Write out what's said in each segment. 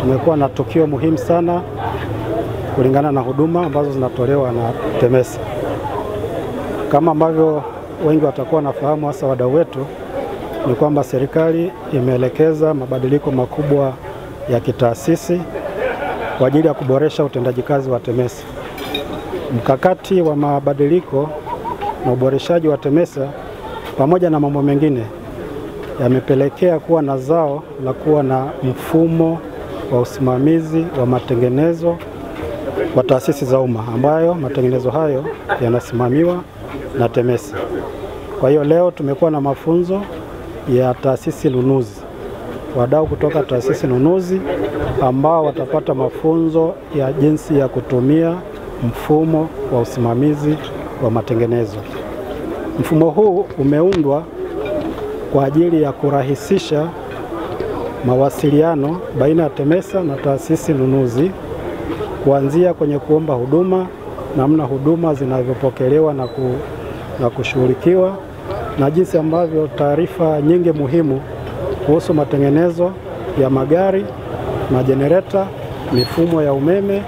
tumekuwa na tukio muhimu sana kulingana na huduma ambazo zinatolewa na TEMESA. Kama ambavyo wengi watakuwa nafahamu, hasa wadau wetu, ni kwamba serikali imeelekeza mabadiliko makubwa ya kitaasisi kwa ajili ya kuboresha utendaji kazi wa TEMESA. Mkakati wa mabadiliko na uboreshaji wa TEMESA pamoja na mambo mengine yamepelekea kuwa na zao la kuwa na mfumo wa usimamizi wa matengenezo wa taasisi za umma, ambayo matengenezo hayo yanasimamiwa na TEMESA. Kwa hiyo leo tumekuwa na mafunzo ya taasisi nunuzi, wadau kutoka taasisi nunuzi ambao watapata mafunzo ya jinsi ya kutumia mfumo wa usimamizi wa matengenezo. Mfumo huu umeundwa kwa ajili ya kurahisisha mawasiliano baina ya TEMESA na taasisi nunuzi, kuanzia kwenye kuomba huduma, namna huduma zinavyopokelewa na kushughulikiwa, na jinsi ambavyo taarifa nyingi muhimu kuhusu matengenezo ya magari, majenereta, mifumo ya umeme,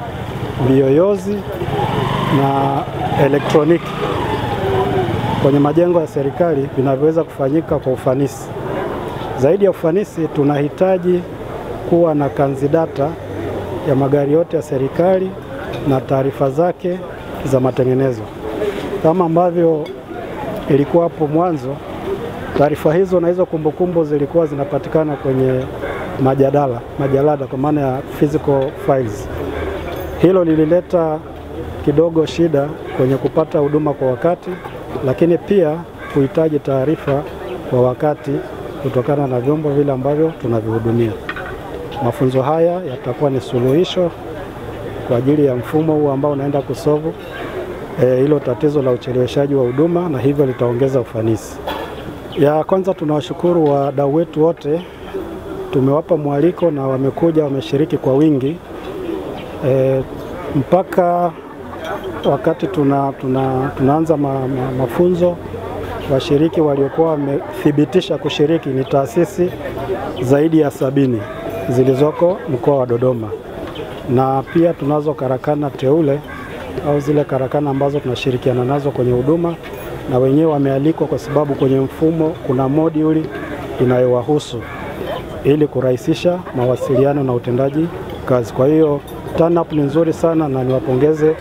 viyoyozi na elektroniki kwenye majengo ya serikali vinavyoweza kufanyika kwa ufanisi. Zaidi ya ufanisi, tunahitaji kuwa na kanzidata ya magari yote ya serikali na taarifa zake za matengenezo. Kama ambavyo ilikuwa hapo mwanzo, taarifa hizo na hizo kumbukumbu zilikuwa zinapatikana kwenye majalada kwa maana ya physical files. Hilo lilileta kidogo shida kwenye kupata huduma kwa wakati, lakini pia kuhitaji taarifa kwa wakati kutokana na vyombo vile ambavyo tunavihudumia. Mafunzo haya yatakuwa ni suluhisho kwa ajili ya mfumo huu ambao unaenda kusolve hilo tatizo la ucheleweshaji wa huduma, na hivyo litaongeza ufanisi. Ya kwanza, tunawashukuru wadau wetu wote. Tumewapa mwaliko na wamekuja, wameshiriki kwa wingi. Mpaka wakati tunaanza mafunzo, washiriki waliokuwa wamethibitisha kushiriki ni taasisi zaidi ya 70 zilizoko mkoa wa Dodoma, na pia tunazo karakana teule au zile karakana ambazo tunashirikiana nazo kwenye huduma, na wenyewe wamealikwa kwa sababu kwenye mfumo kuna moduli inayowahusu ili kurahisisha mawasiliano na utendaji kazi. Kwa hiyo turn up ni nzuri sana, na niwapongeze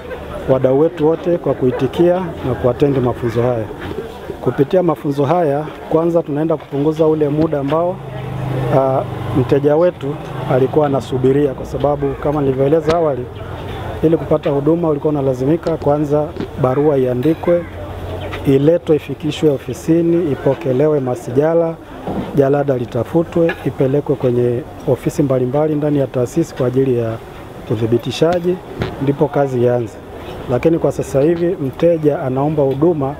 wadau wetu wote kwa kuitikia na kuattend mafunzo haya. Kupitia mafunzo haya, kwanza tunaenda kupunguza ule muda ambao mteja wetu alikuwa anasubiria, kwa sababu kama nilivyoeleza awali, ili kupata huduma ulikuwa unalazimika kwanza barua iandikwe, iletwe, ifikishwe ofisini, ipokelewe masijala, jalada litafutwe, ipelekwe kwenye ofisi mbalimbali ndani ya taasisi kwa ajili ya uthibitishaji, ndipo kazi ianze. Lakini kwa sasa hivi mteja anaomba huduma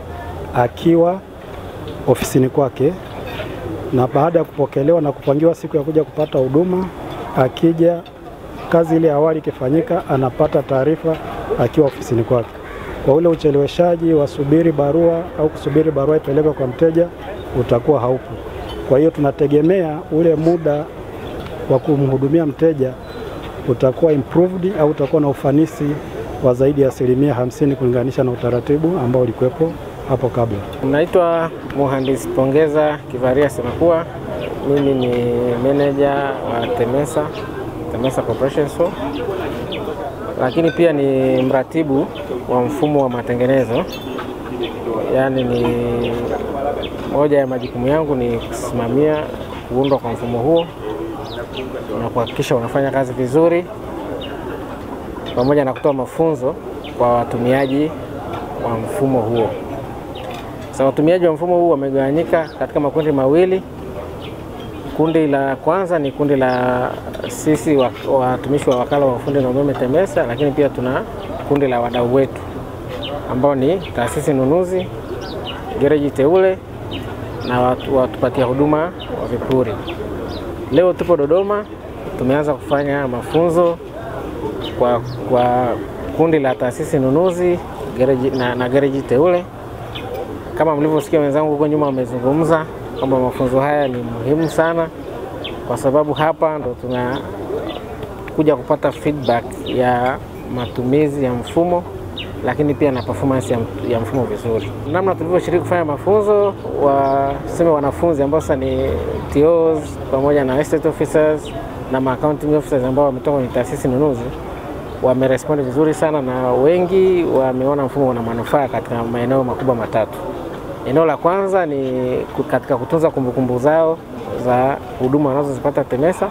akiwa ofisini kwake, na baada ya kupokelewa na kupangiwa siku ya kuja kupata huduma, akija kazi ile awali ikifanyika, anapata taarifa akiwa ofisini kwake. Kwa ule ucheleweshaji wa subiri barua au kusubiri barua ipelekwe kwa mteja utakuwa haupo. Kwa hiyo tunategemea ule muda wa kumhudumia mteja utakuwa improved au utakuwa na ufanisi wa zaidi ya 50% kulinganisha na utaratibu ambao ulikuwepo hapo kabla. Naitwa Mhandisi Pongeza Kivaria Semakua. Mimi ni manager wa TEMESA Corporation, lakini pia ni mratibu wa mfumo wa matengenezo. Yaani ni moja ya majukumu yangu ni kusimamia kuundwa kwa mfumo huo na kuhakikisha unafanya kazi vizuri, pamoja na kutoa mafunzo kwa watumiaji wa mfumo huo. Sasa watumiaji wa mfumo huu wamegawanyika katika makundi mawili. Kundi la kwanza ni kundi la sisi watumishi wa wakala wa ufundi na umeme TEMESA, lakini pia tuna kundi la wadau wetu ambao ni taasisi nunuzi, gereji teule na watupatia huduma wa vipuri. Leo tupo Dodoma, tumeanza kufanya mafunzo kwa kundi la taasisi nunuzi, gereji na gereji teule. Kama mlivyosikia wenzangu huko nyuma wamezungumza kwamba mafunzo haya ni muhimu sana, kwa sababu hapa ndo kuja kupata feedback ya matumizi ya mfumo, lakini pia na performance ya mfumo vizuri. Namna tulivyoshiriki kufanya mafunzo, waseme wanafunzi ambao sasa ni TOs pamoja na estate officers na accounting officers ambao wametoka kwenye taasisi nunuzi, wamerespond vizuri sana, na wengi wameona mfumo una manufaa katika maeneo makubwa matatu. Eneo la kwanza ni katika kutunza kumbukumbu zao za huduma wanazozipata TEMESA,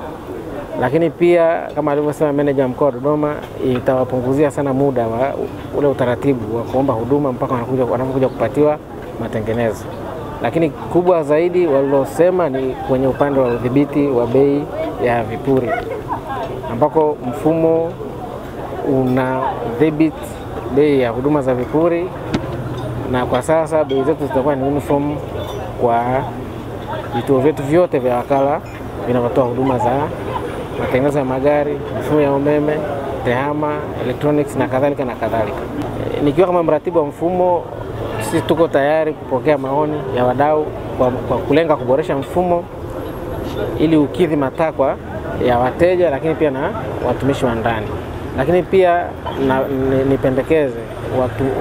lakini pia kama alivyosema meneja mkoa wa Dodoma, itawapunguzia sana muda wa ule utaratibu wa kuomba huduma mpaka wanapokuja kupatiwa matengenezo. Lakini kubwa zaidi walilosema ni kwenye upande wa udhibiti wa bei ya vipuri, ambako mfumo unadhibiti bei ya huduma za vipuri, na kwa sasa bei zetu zitakuwa ni uniform kwa vituo vyetu vyote vya wakala vinavyotoa huduma za matengenezo ya magari, mifumo ya umeme, tehama, electronics na kadhalika na kadhalika. Nikiwa kama mratibu wa mfumo, sisi tuko tayari kupokea maoni ya wadau kwa kulenga kuboresha mfumo ili ukidhi matakwa ya wateja, lakini pia na watumishi wa ndani. Lakini pia nipendekeze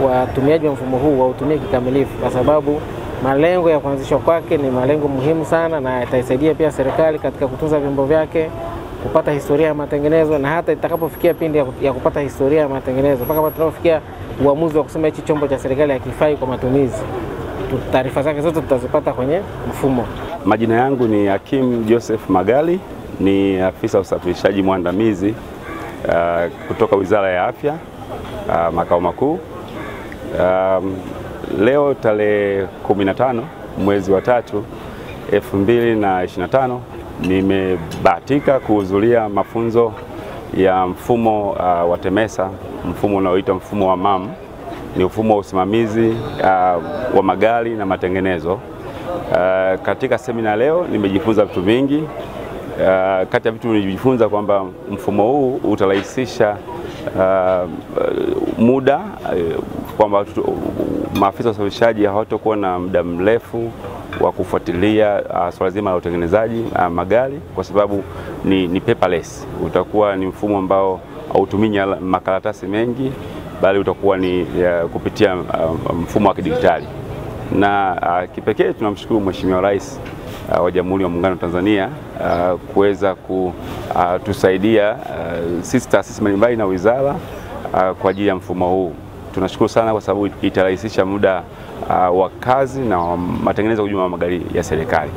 watumiaji wa mfumo huu wautumie kikamilifu, kwa sababu malengo ya kuanzishwa kwake ni malengo muhimu sana, na itaisaidia pia serikali katika kutunza vyombo vyake, kupata historia ya matengenezo, na hata itakapofikia pindi ya kupata historia ya matengenezo, mpaka tunapofikia uamuzi wa kusema hichi chombo cha serikali hakifai kwa matumizi, taarifa zake zote tutazipata kwenye mfumo. Majina yangu ni Hakim Joseph Magali, ni afisa usafirishaji mwandamizi kutoka Wizara ya Afya, makao makuu. Leo tarehe 15 mwezi wa 3 2025 nimebahatika kuhudhuria mafunzo ya mfumo wa TEMESA, mfumo unaoitwa mfumo wa MAM. Ni mfumo wa usimamizi wa magari na matengenezo. Katika semina leo nimejifunza vitu vingi. Kati ya vitu nilijifunza kwamba mfumo huu utarahisisha muda, kwamba maafisa wa usafirishaji hawatakuwa na muda mrefu wa kufuatilia swala zima la utengenezaji magari, kwa sababu ni paperless. Utakuwa ni mfumo ambao hautumii makaratasi mengi, bali utakuwa ni kupitia mfumo wa kidijitali. Na kipekee tunamshukuru Mheshimiwa Rais wa Jamhuri ya Muungano wa Tanzania kuweza kutusaidia sisi taasisi mbalimbali na wizara kwa ajili ya mfumo huu. Tunashukuru sana kwa sababu itarahisisha muda wa kazi na matengenezo kwa ujumla wa magari ya serikali.